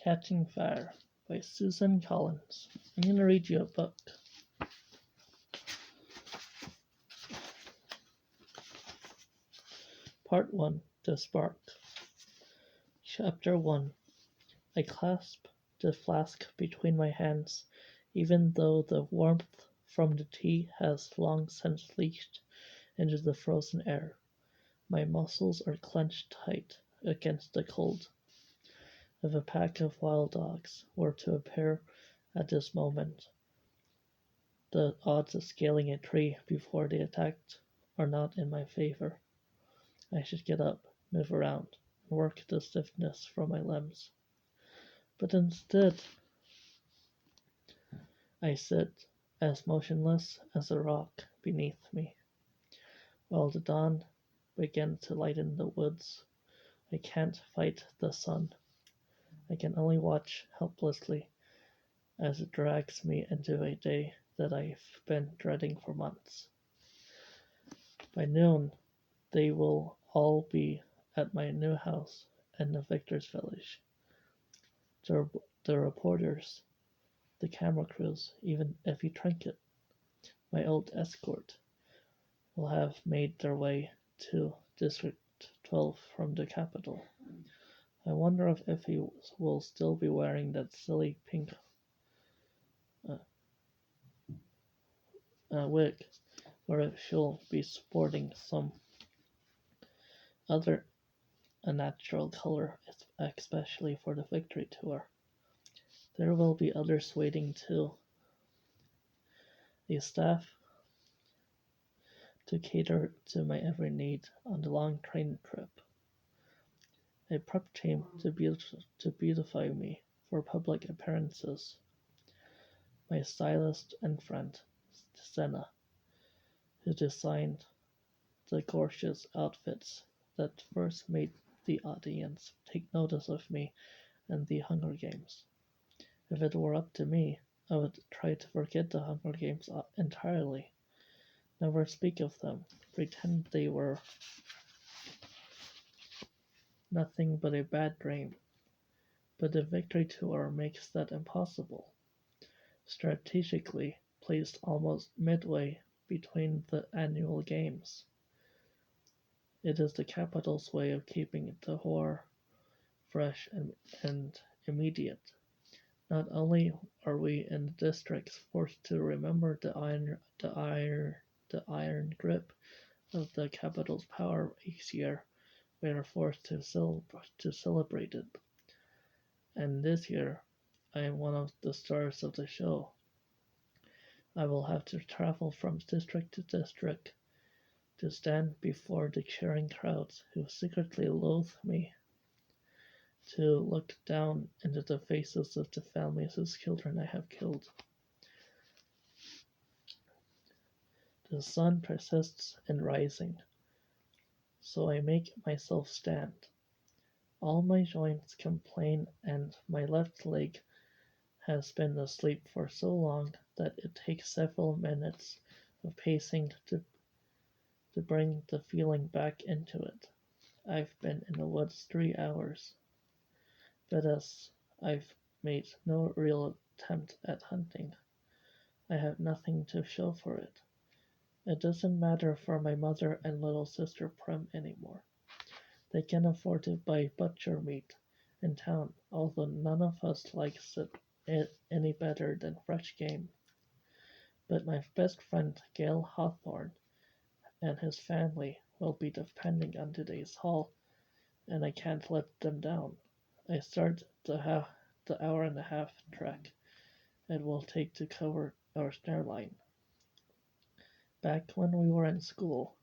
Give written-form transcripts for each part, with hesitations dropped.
Catching Fire by Suzanne Collins. I'm going to read you a book. Part 1. The Spark. Chapter 1. I clasp the flask between my hands, even though the warmth from the tea has long since leaked into the frozen air. My muscles are clenched tight against the cold. If a pack of wild dogs were to appear at this moment, the odds of scaling a tree before they attacked are not in my favor. I should get up, move around, and work the stiffness from my limbs. But instead, I sit as motionless as a rock beneath me. While the dawn begins to lighten the woods, I can't fight the sun. I can only watch helplessly as it drags me into a day that I've been dreading for months. By noon, they will all be at my new house in the Victor's Village. The reporters, the camera crews, even Effie Trinket, my old escort, will have made their way to District 12 from the capital. I wonder if Effie will still be wearing that silly pink wig, or if she'll be sporting some other unnatural color, especially for the victory tour. There will be others waiting too. The staff to cater to my every need on the long train trip. A prep team to beautify me for public appearances. My stylist and friend, Suzanne, who designed the gorgeous outfits that first made the audience take notice of me and the Hunger Games. If it were up to me, I would try to forget the Hunger Games entirely. Never speak of them. Pretend they were nothing but a bad dream. But the victory tour makes that impossible. Strategically placed almost midway between the annual games. It is the capital's way of keeping the horror fresh and immediate. Not only are we in the districts forced to remember the iron grip of the capital's power each year, we are forced to celebrate it. And this year, I am one of the stars of the show. I will have to travel from district to district to stand before the cheering crowds who secretly loathe me, to look down into the faces of the families whose children I have killed. The sun persists in rising, so I make myself stand. All my joints complain, and my left leg has been asleep for so long that it takes several minutes of pacing to bring the feeling back into it. I've been in the woods 3 hours, but as I've made no real attempt at hunting, I have nothing to show for it. It doesn't matter for my mother and little sister Prim anymore. They can afford to buy butcher meat in town, although none of us likes it any better than fresh game. But my best friend Gail Hawthorne and his family will be depending on today's haul, and I can't let them down. I start the hour-and-a-half trek it will take to cover our snare line. Back when we were in school,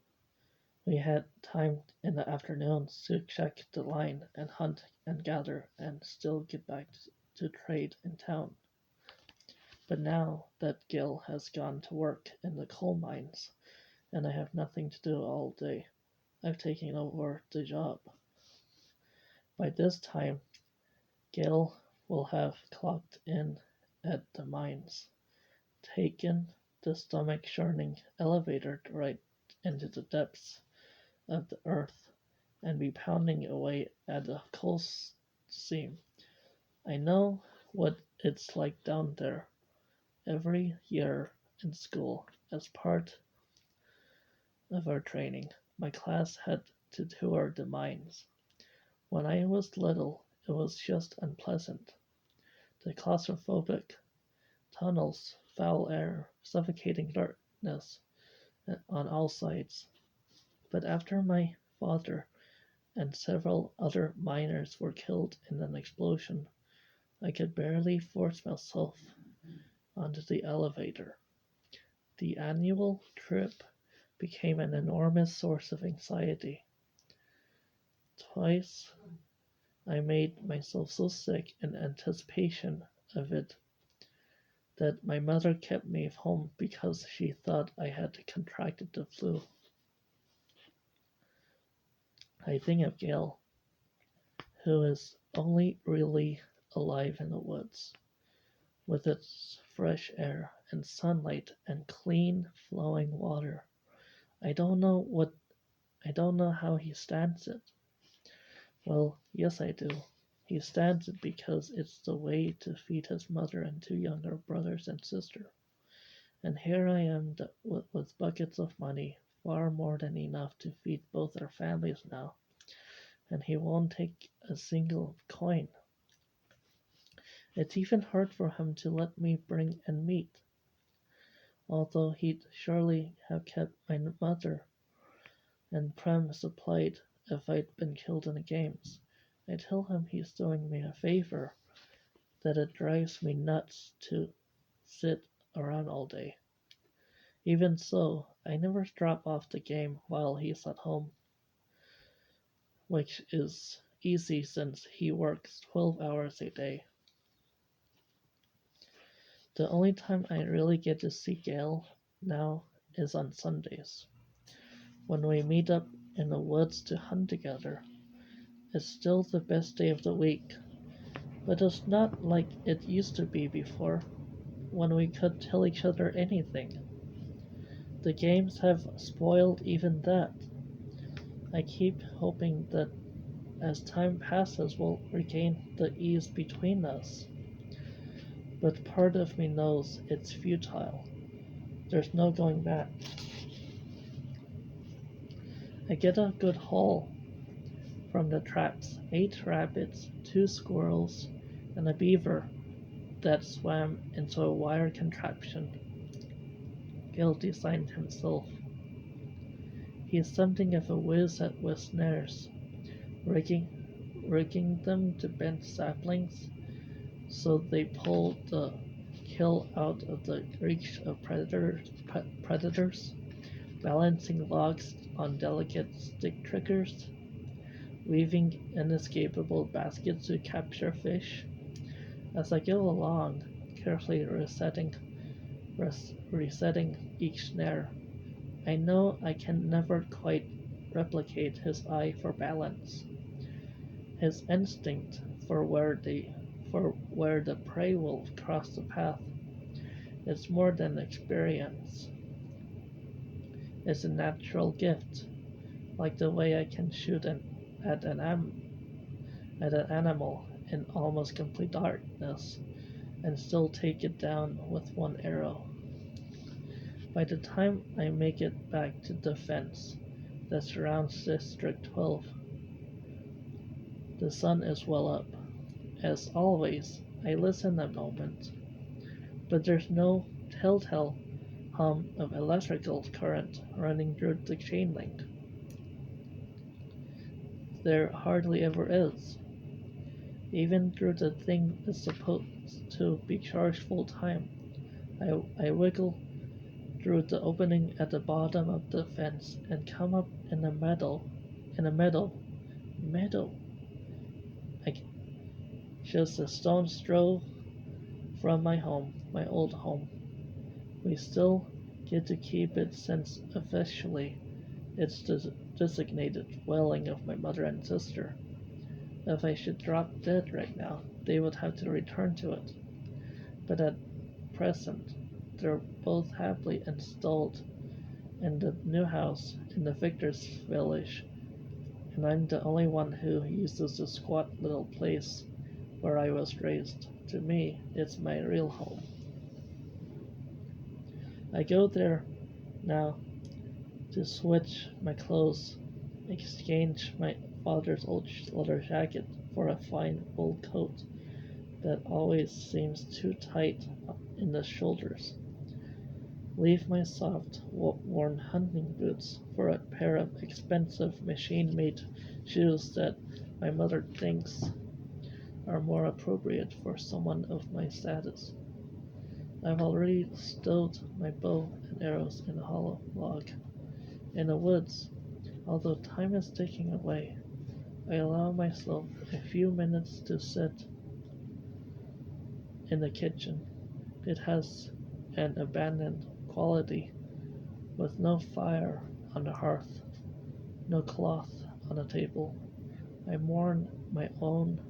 we had time in the afternoons to check the line and hunt and gather and still get back to trade in town. But now that Gil has gone to work in the coal mines and I have nothing to do all day, I've taken over the job. By this time, Gil will have clocked in at the mines, taken the stomach-churning elevator right into the depths of the earth, and be pounding away at the coal seam I know what it's like down there. Every year in school, as part of our training, my class had to tour the mines. When I was little, it was just unpleasant. The claustrophobic tunnels, foul air, suffocating darkness on all sides. But after my father and several other miners were killed in an explosion, I could barely force myself onto the elevator. The annual trip became an enormous source of anxiety. Twice I made myself so sick in anticipation of it that my mother kept me home because she thought I had contracted the flu. I think of Gail, who is only really alive in the woods, with its fresh air and sunlight and clean flowing water. I don't know how he stands it. Well, yes I do. He stands it because it's the way to feed his mother and two younger brothers and sister. And here I am with buckets of money, far more than enough to feed both our families now, and he won't take a single coin. It's even hard for him to let me bring in meat, although he'd surely have kept my mother and Prem supplied if I'd been killed in the games. I tell him he's doing me a favor, that it drives me nuts to sit around all day. Even so, I never drop off the game while he's at home, which is easy since he works 12 hours a day. The only time I really get to see Gail now is on Sundays, when we meet up in the woods to hunt together. It's still the best day of the week, but it's not like it used to be before, when we could tell each other anything. The games have spoiled even that. I keep hoping that as time passes we'll regain the ease between us, but part of me knows it's futile. There's no going back. I get a good haul from the traps: 8 rabbits, 2 squirrels, and a beaver that swam into a wire contraption Gil designed himself. He is something of a whiz with snares, rigging them to bend saplings so they pull the kill out of the reach of predators, balancing logs on delicate stick triggers, weaving inescapable baskets to capture fish. As I go along, carefully resetting each snare, I know I can never quite replicate his eye for balance, his instinct for where the prey will cross the path. It's more than experience. It's a natural gift, like the way I can shoot at at an animal in almost complete darkness and still take it down with one arrow. By the time I make it back to the fence that surrounds District 12, the sun is well up. As always, I listen a moment, but there's no telltale hum of electrical current running through the chain link. There hardly ever is, even through the thing that's supposed to be charged full time. I wiggle through the opening at the bottom of the fence and come up in a meadow, I, just a stone's throw from my old home. We still get to keep it since officially it's designated dwelling of my mother and sister. If I should drop dead right now, they would have to return to it. But at present, they're both happily installed in the new house in the Victor's village, and I'm the only one who uses the squat little place where I was raised. To me, it's my real home. I go there now to switch my clothes, exchange my father's old leather jacket for a fine wool coat that always seems too tight in the shoulders. Leave my soft, worn hunting boots for a pair of expensive machine made shoes that my mother thinks are more appropriate for someone of my status. I've already stowed my bow and arrows in a hollow log in the woods. Although time is ticking away, I allow myself a few minutes to sit in the kitchen. It has an abandoned quality, with no fire on the hearth, no cloth on the table. I mourn my own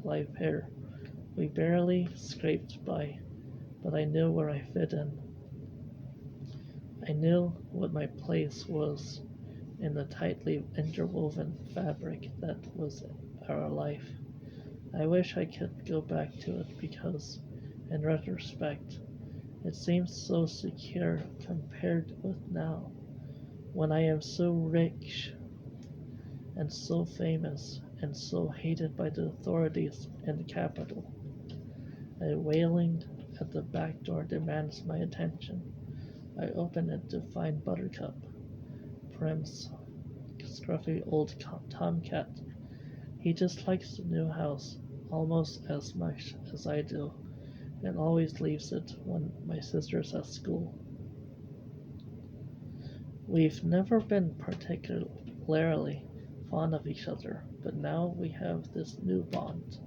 life here. We barely scraped by, but I knew where I fit in. I knew what my place was in the tightly interwoven fabric that was our life. I wish I could go back to it because, in retrospect, it seems so secure compared with now, when I am so rich and so famous and so hated by the authorities in the capital. A wailing at the back door demands my attention. I open it to find Buttercup, Prim's scruffy old tomcat. He dislikes the new house almost as much as I do, and always leaves it when my sister's at school. We've never been particularly fond of each other, but now we have this new bond.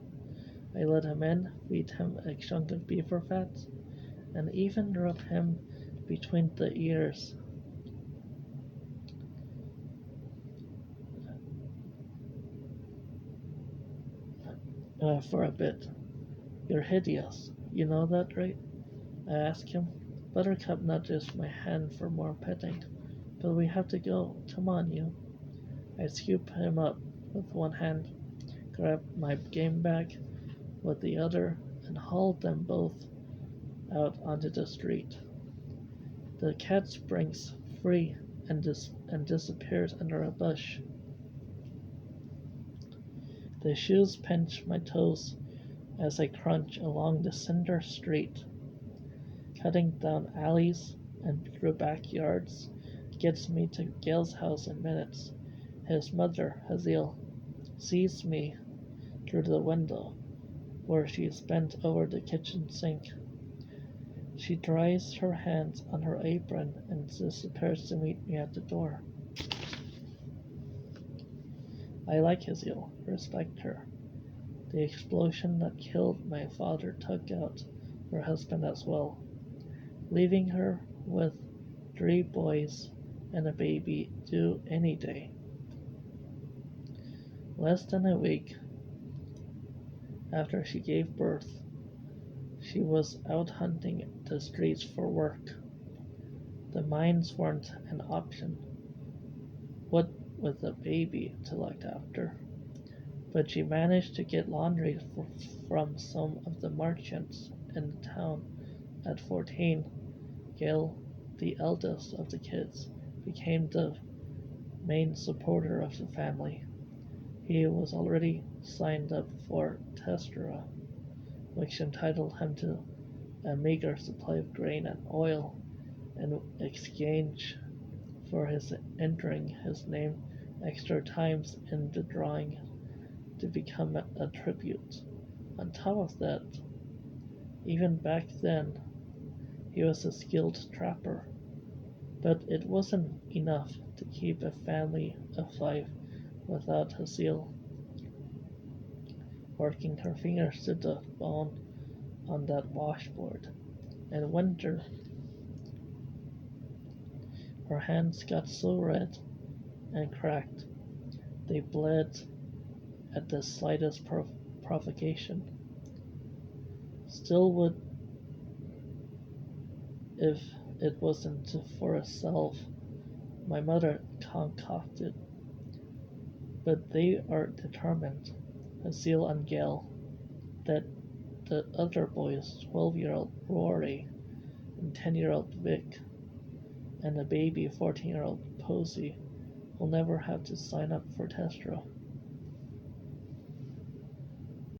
I let him in, feed him a chunk of beaver fat, and even rub him between the ears. For a bit. You're hideous. You know that, right? I ask him. Buttercup nudges my hand for more petting. But we have to go. Come on, you. I scoop him up with one hand, grab my game bag with the other, and haul them both out onto the street. The cat springs free and disappears under a bush. The shoes pinch my toes as I crunch along the cinder street. Cutting down alleys and through backyards gets me to Gail's house in minutes. His mother, Hazel, sees me through the window, where she is bent over the kitchen sink. She dries her hands on her apron and disappears to meet me at the door. I like Hazel, respect her. The explosion that killed my father took out her husband as well, leaving her with 3 boys and a baby due any day. Less than a week after she gave birth, she was out hunting the streets for work. The mines weren't an option, what with a baby to look after, but she managed to get laundry from some of the merchants in the town. At 14, Gail, the eldest of the kids, became the main supporter of the family. He was already signed up for testera, which entitled him to a meager supply of grain and oil in exchange for his entering his name extra times in the drawing to become a tribute. On top of that, even back then, he was a skilled trapper, but it wasn't enough to keep a family of 5 without Hazel working her fingers to the bone on that washboard. In winter, her hands got so red and cracked they bled at the slightest provocation. Still would if it wasn't for a salve my mother concocted, but they are determined. a seal on Gale, that the other boys, 12-year-old Rory and 10-year-old Vic, and a baby 14-year-old Posey, will never have to sign up for Testro.